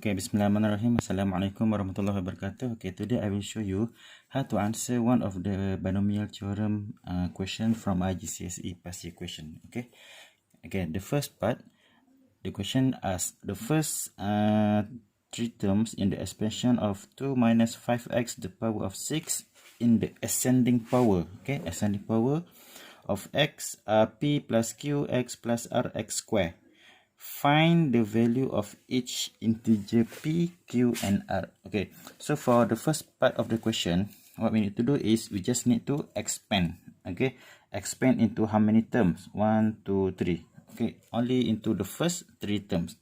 Okay, Bismillahirrahmanirrahim. Assalamualaikum warahmatullahi wabarakatuh. Okay, today I will show you how to answer one of the binomial theorem question from IGCSE past year question. Okay, the first part, the question asks the first three terms in the expression of 2 minus 5x the power of 6 in the ascending power. Okay, ascending power of x p plus q x plus r x square. Find the value of each integer p, q, and r. Okay, so for the first part of the question, what we need to do is we just need to expand. Okay, expand into how many terms? 1, 2, 3. Okay, only into the first 3 terms.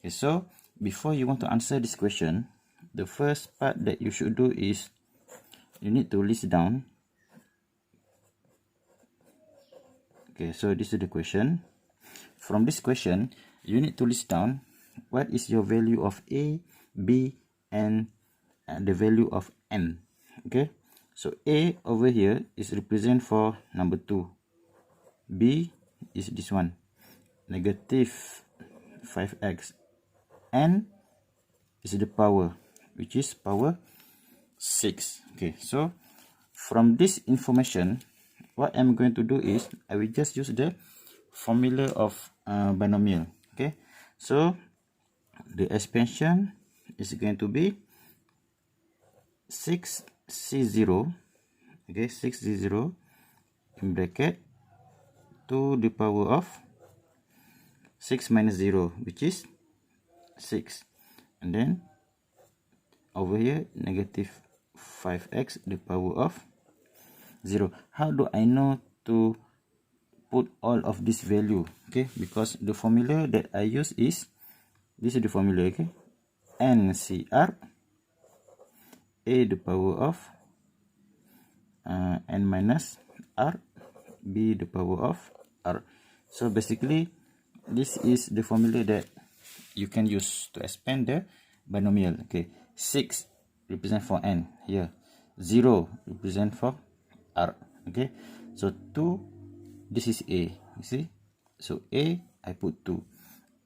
Okay, so before you want to answer this question, the first part that you should do is you need to list down. Okay, so this is the question. From this question, you need to list down what is your value of a, b, and the value of n. Okay, so a over here is represent for number 2. B is this one, negative 5x. N is the power, which is power 6. Okay, so from this information, what I'm going to do is I will just use the formula of binomial. Okay, so the expansion is going to be 6c0. Okay, 6c0 in bracket 2 the power of 6 minus 0, which is 6, and then over here negative 5x the power of 0. How do I know to put all of this value? Okay, because the formula that I use is this is the formula. Okay, NCR a the power of n minus r, b the power of r. So basically this is the formula that you can use to expand the binomial. Okay, 6 represent for n here, 0 represent for r. Okay, so 2, this is a, you see, so a I put 2,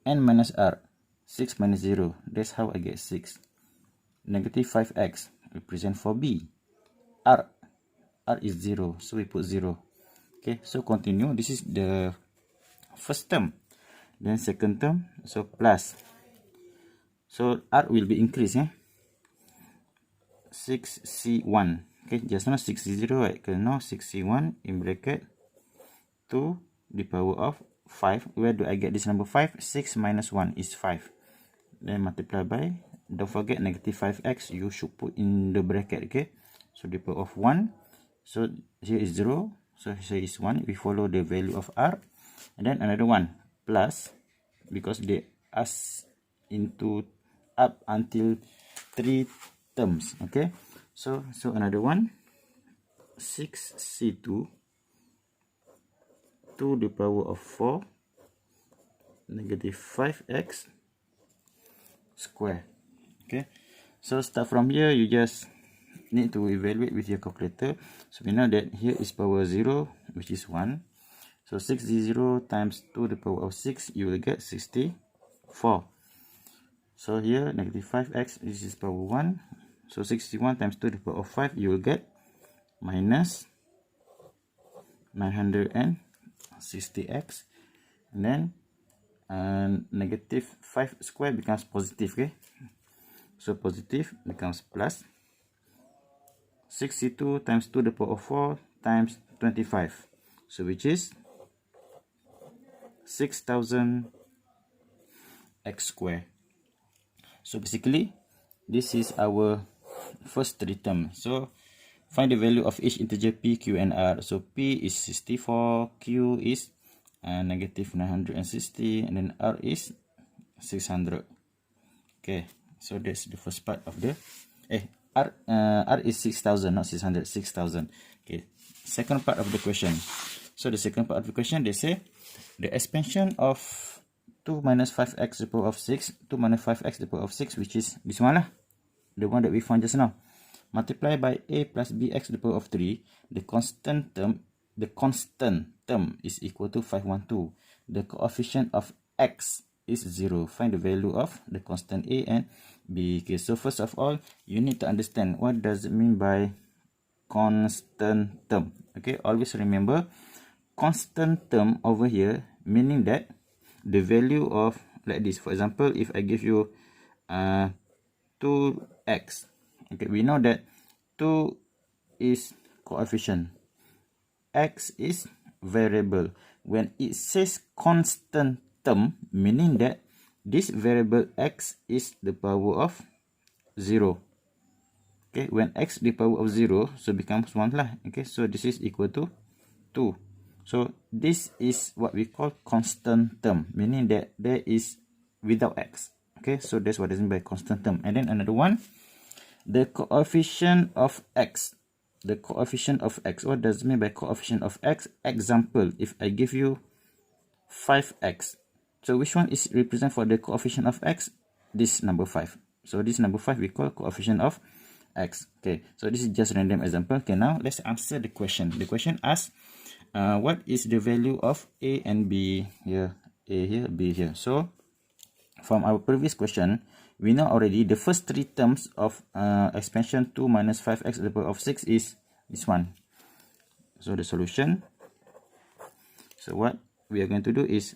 n minus r, 6 minus 0, that's how I get 6. Negative 5x represent for b, r is 0, so we put 0. Okay, so continue. This is the first term. Then second term, so plus, so r will be increased, 6c1. Okay, just now 6c0, right? Okay, now 6c1 in bracket 2 the power of 5. Where do I get this number 5? 6 minus 1 is 5. Then multiply by, don't forget negative 5x, you should put in the bracket. Okay, so the power of 1. So here is 0, so here is 1. We follow the value of r. And then another one, plus, because they ask into up until 3 terms. Okay, so another one, 6c2 to the power of 4 negative 5x square. Okay, so start from here, you just need to evaluate with your calculator. So we know that here is power 0, which is 1. So 6d0 times 2 the power of 6, you will get 64. So here negative 5x, this is power 1. So 61 times 2 the power of 5, you will get minus 960x. And then negative 5 square becomes positive. Okay, so positive becomes plus 62 times 2 the power of 4 times 25, so which is 6000 x square. So basically this is our first 3 term. So find the value of each integer p, q, and r. So p is 64, q is negative 960, and then r is 600. Okay, so that's the first part of the r is 6000, not 600, 6000. Okay, second part of the question. So the second part of the question, they say the expansion of 2 minus 5x to the power of 6, 2 minus 5x to the power of 6, which is this one lah, the one that we found just now, multiply by a plus bx to the power of 3. The constant term is equal to 512. The coefficient of x is 0. Find the value of the constant A and B. Okay, so first of all, you need to understand what does it mean by constant term. Okay, always remember constant term over here, meaning that the value of, like this, for example, if I give you 2x, okay, we know that 2 is coefficient, x is variable. When it says constant term, meaning that this variable x is the power of 0. Okay, when x the power of 0, so becomes 1 lah. Okay, so this is equal to 2. So this is what we call constant term, meaning that there is without x. Okay, so that's what is meant by constant term. And then another one, the coefficient of x. The coefficient of x. What does it mean by coefficient of x? Example, if I give you 5x. So which one is represent for the coefficient of x? This number 5. So this number 5 we call coefficient of x. Okay, so this is just random example. Okay, now let's answer the question. The question asks, what is the value of a and b here? A here, b here. So from our previous question, we know already the first three terms of expansion 2 minus 5x to the power of 6 is this one. So the solution. So what we are going to do is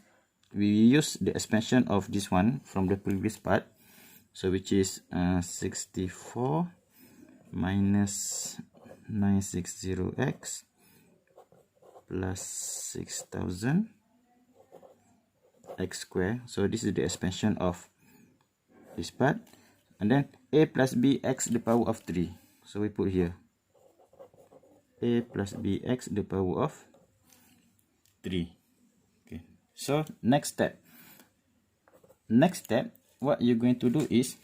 we use the expansion of this one from the previous part. So which is 64 minus 960x plus 6000 x square. So this is the expansion of this part, and then a plus b x the power of 3. So we put here a plus b x the power of 3. Okay, so next step, what you're going to do is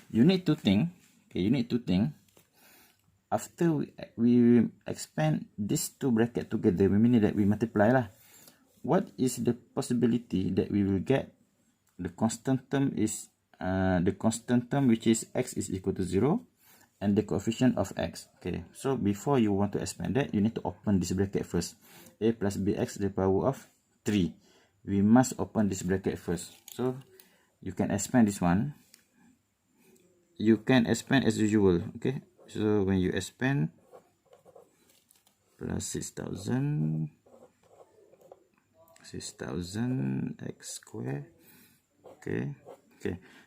you need to think. Okay, you need to think after we expand these two brackets together, we mean that we multiply lah. What is the possibility that we will get the constant term is which is x is equal to 0 and the coefficient of x. Okay, so before you want to expand that, you need to open this bracket first. A plus bx to the power of 3. We must open this bracket first. So you can expand this one. You can expand as usual. Okay, so when you expand plus 6000 x square. Okay,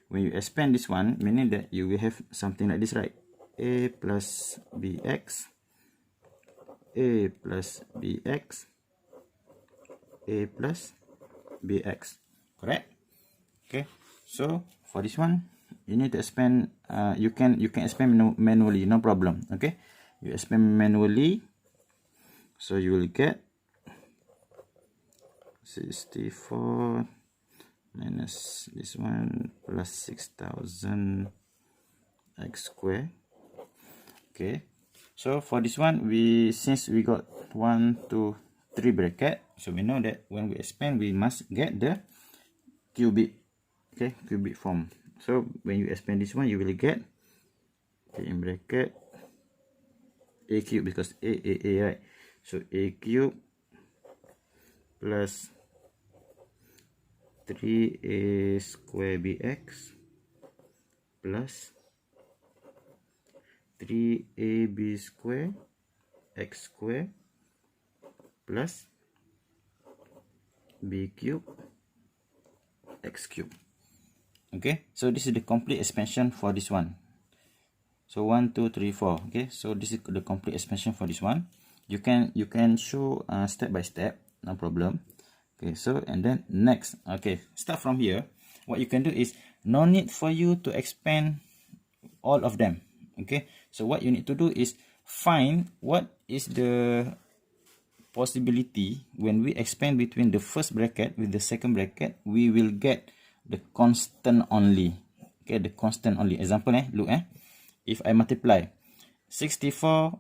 when you expand this one, meaning that you will have something like this, right? A plus bx, a plus bx, a plus bx, correct? Okay, so for this one you need to expand. You can expand manually, no problem. Okay, you expand manually, so you will get 64 minus this one plus 6000 x square. Okay, so for this one, since we got 1, 2, 3 bracket, so we know that when we expand we must get the cubic. Okay, cubic form. So when you expand this one, you will get, okay, in bracket a cube, because a right? So a cube plus 3a square bx plus 3ab square x square plus b cube x cube. Okay, so this is the complete expansion for this one. So 1, 2, 3, 4. Okay, so this is the complete expansion for this one. You can show step by step, no problem. Okay, so and then next, okay, start from here. What you can do is, no need for you to expand all of them. Okay, so what you need to do is find what is the possibility when we expand between the first bracket with the second bracket, we will get the constant only. Okay, the constant only. Example, look, if I multiply 64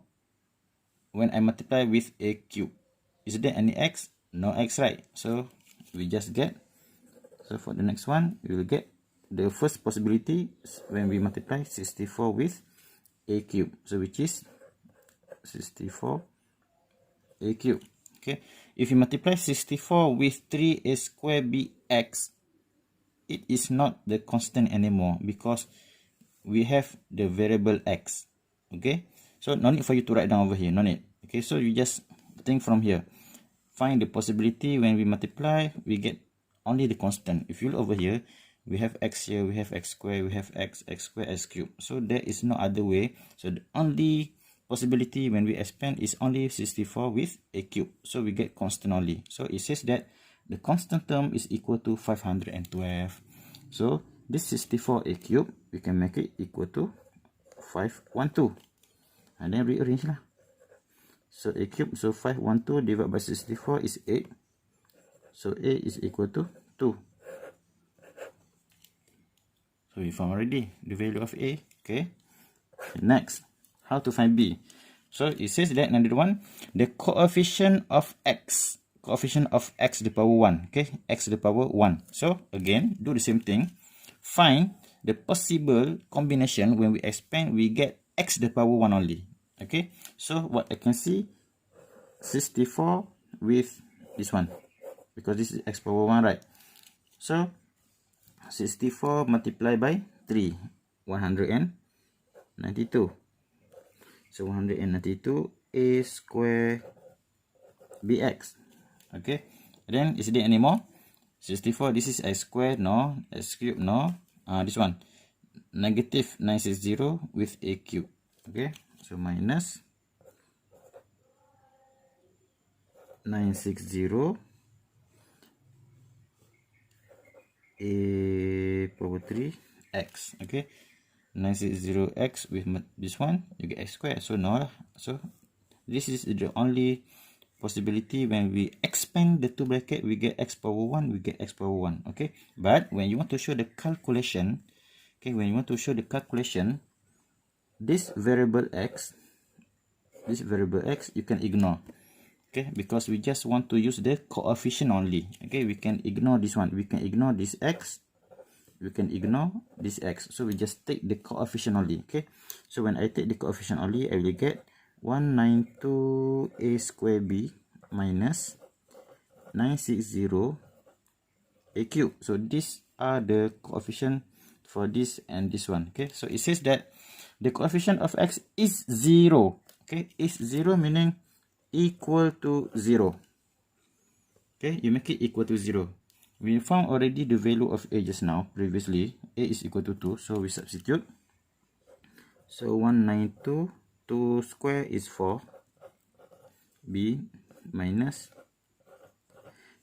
when I multiply with a cube, is there any x? No x, right? So we just get, so for the next one, we will get the first possibility when we multiply 64 with a cube, so which is 64 a cube. Okay, if you multiply 64 with 3a square bx, it is not the constant anymore because we have the variable x. Okay, so no need for you to write down over here, no need. Okay, so you just think from here. Find the possibility when we multiply, we get only the constant. If you look over here, we have x here, we have x squared, we have x squared, x cubed. So there is no other way. So the only possibility when we expand is only 64 with a cube. So we get constant only. So it says that the constant term is equal to 512. So this 64 a cube, we can make it equal to 512. And then rearrange lah. So a cube, so 512 divided by 64 is 8. So a is equal to 2. So we found already the value of a. Okay. Next, how to find b? So it says that another one, the coefficient of x to the power 1. Okay, x to the power 1. So again, do the same thing. Find the possible combination when we expand, we get x to the power 1 only. Okay, so what I can see, 64 with this one, because this is x power 1, right? So 64 multiplied by 3, 192. So 192 a square bx. Okay, then is there any more? 64, this is x squared, no. X cube, no. This one, negative 960 with a cube. Okay, so minus 960 a power 3 x. Okay, 960x with this one, you get x squared. So no, so this is the only possibility when we expand the two bracket, we get x power 1, we get x power 1. Okay, but when you want to show the calculation, okay, when you want to show the calculation, this variable x you can ignore. Okay, because we just want to use the coefficient only. Okay, we can ignore this one, we can ignore this x, we can ignore this x. So we just take the coefficient only. Okay, so when I take the coefficient only, I will get 192 a square b minus 960 a cube. So these are the coefficient for this and this one. Okay, so it says that the coefficient of x is 0. Okay, is 0 meaning equal to 0. Okay, you make it equal to 0. We found already the value of a just now. Previously, a is equal to 2, so we substitute. So 192, 2 square is 4, b minus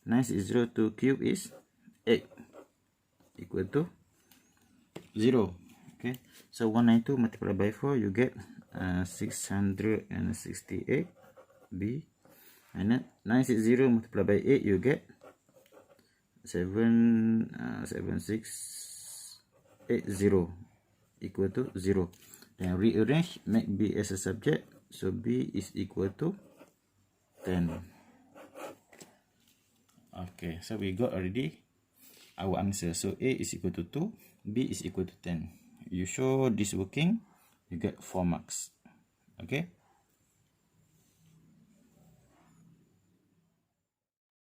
960 to cube is 8, equal to 0. Okay, so 192 multiplied by 4, you get 668 b, and 960 multiplied by 8, you get 7680 equal to 0. Then rearrange, make b as a subject, so b is equal to 10. Okay, so we got already our answer. So a is equal to 2, b is equal to 10. You show this working, you get 4 marks. Okay.